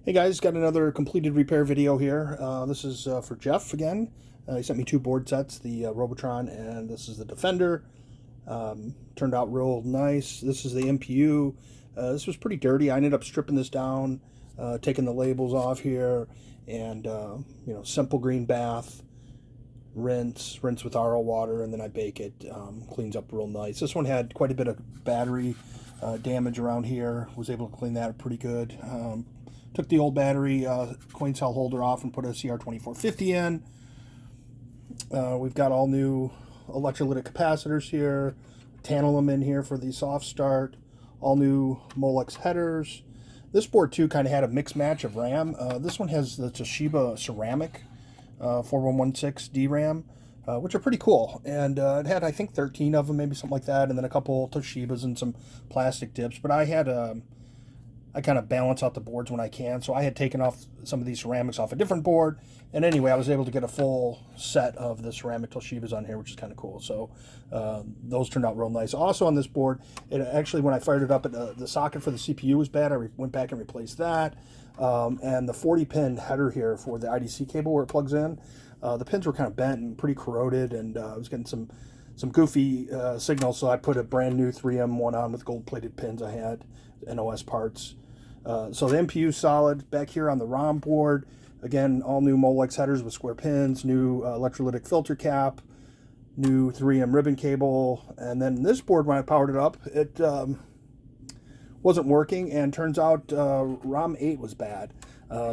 Hey guys, got another completed repair video here. This is for Jeff again. He sent me two board sets, the Robotron and this is the Defender. Turned out real nice. This is the MPU. This was pretty dirty. I ended up stripping this down, taking the labels off here, and simple green bath, rinse with RO water, and then I bake it. Cleans up real nice. This one had quite a bit of battery damage around here. Was able to clean that pretty good. Took the old battery coin cell holder off and put a CR2450 in. We've got all new electrolytic capacitors here. Tantalum in here for the soft start. All new Molex headers. This board too kind of had a mixed match of RAM. This one has the Toshiba ceramic 4116 DRAM, which are pretty cool. And it had, I think, 13 of them, maybe something like that, and then a couple Toshibas and some plastic dips. But I had I kind of balance out the boards when I can, so I had taken off some of these ceramics off a different board, and anyway, I was able to get a full set of the ceramic Toshibas on here, which is kind of cool. So those turned out real nice. Also on this board, it actually, when I fired it up, the socket for the CPU was bad. I went back and replaced that, and the 40-pin header here for the IDC cable where it plugs in, the pins were kind of bent and pretty corroded, and I was getting some goofy signals, so I put a brand new 3M one on with gold-plated pins I had, NOS parts. So the MPU solid. Back here on the ROM board, again, all new Molex headers with square pins, new electrolytic filter cap, new 3M ribbon cable, and then this board, when I powered it up, it wasn't working, and turns out ROM 8 was bad.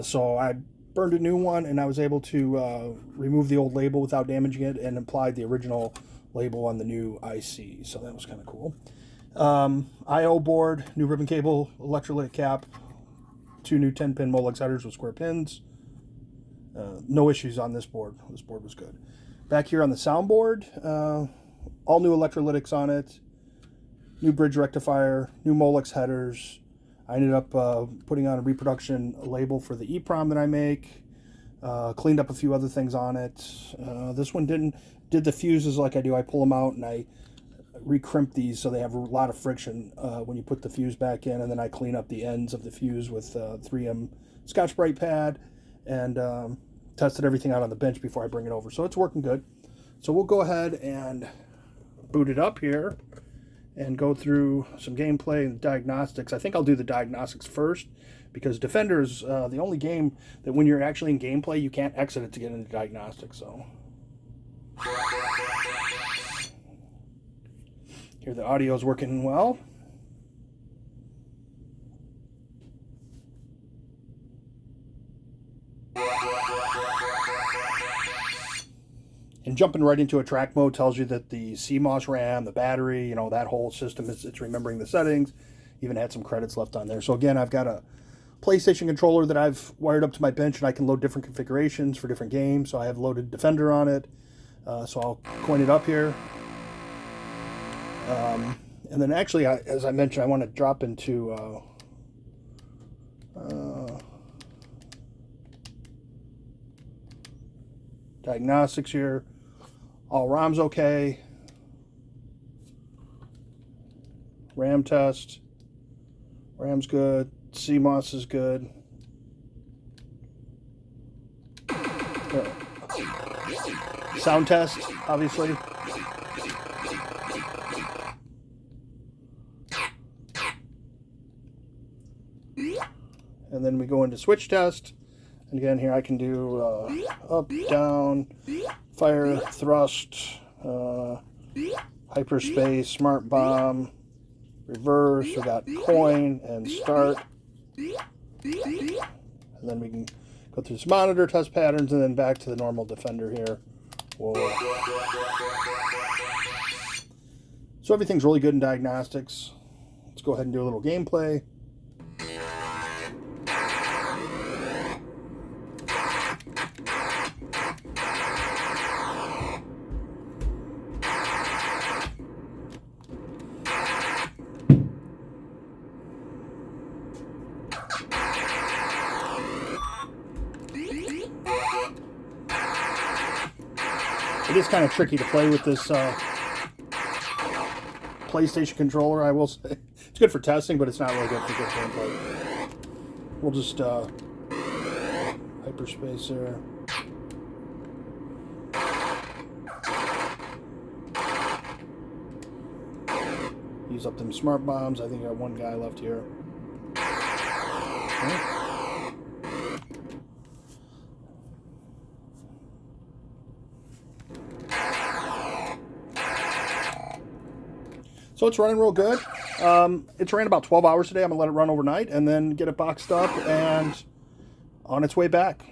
So I burned a new one, and I was able to remove the old label without damaging it and applied the original label on the new IC. So that was kind of cool. I/O board, new ribbon cable, electrolytic cap, two new 10-pin Molex headers with square pins. No issues on this board. This board was good. Back here on the soundboard, all new electrolytics on it, new bridge rectifier, new Molex headers. I ended up putting on a reproduction label for the EEPROM that I make. Cleaned up a few other things on it. This one did the fuses like I do. I pull them out and I recrimp these so they have a lot of friction when you put the fuse back in, and then I clean up the ends of the fuse with 3M Scotch-Brite pad, and tested everything out on the bench before I bring it over. So it's working good. So we'll go ahead and boot it up here and go through some gameplay and diagnostics. I think I'll do the diagnostics first, because Defender is the only game that when you're actually in gameplay, you can't exit it to get into diagnostics. So here the audio is working well. And jumping right into a track mode tells you that the CMOS RAM, the battery, that whole system, it's remembering the settings. Even had some credits left on there. So again, I've got a PlayStation controller that I've wired up to my bench, and I can load different configurations for different games. So I have loaded Defender on it. So I'll coin it up here. And then actually, as I mentioned, I want to drop into diagnostics here. All ROM's okay. RAM test. RAM's good. CMOS is good. Sound test, obviously. And then we go into switch test. And again, here I can do up, down, fire, thrust, hyperspace, smart bomb, reverse. We got coin and start. And then we can go through this monitor test patterns, and then back to the normal Defender here. Whoa. So everything's really good in diagnostics. Let's go ahead and do a little gameplay. It is kind of tricky to play with this PlayStation controller, I will say. It's good for testing, but it's not really good for good gameplay. We'll just Hyperspacer. Use up them smart bombs. I think I got one guy left here. Okay. So it's running real good. It's ran about 12 hours today. I'm going to let it run overnight and then get it boxed up and on its way back.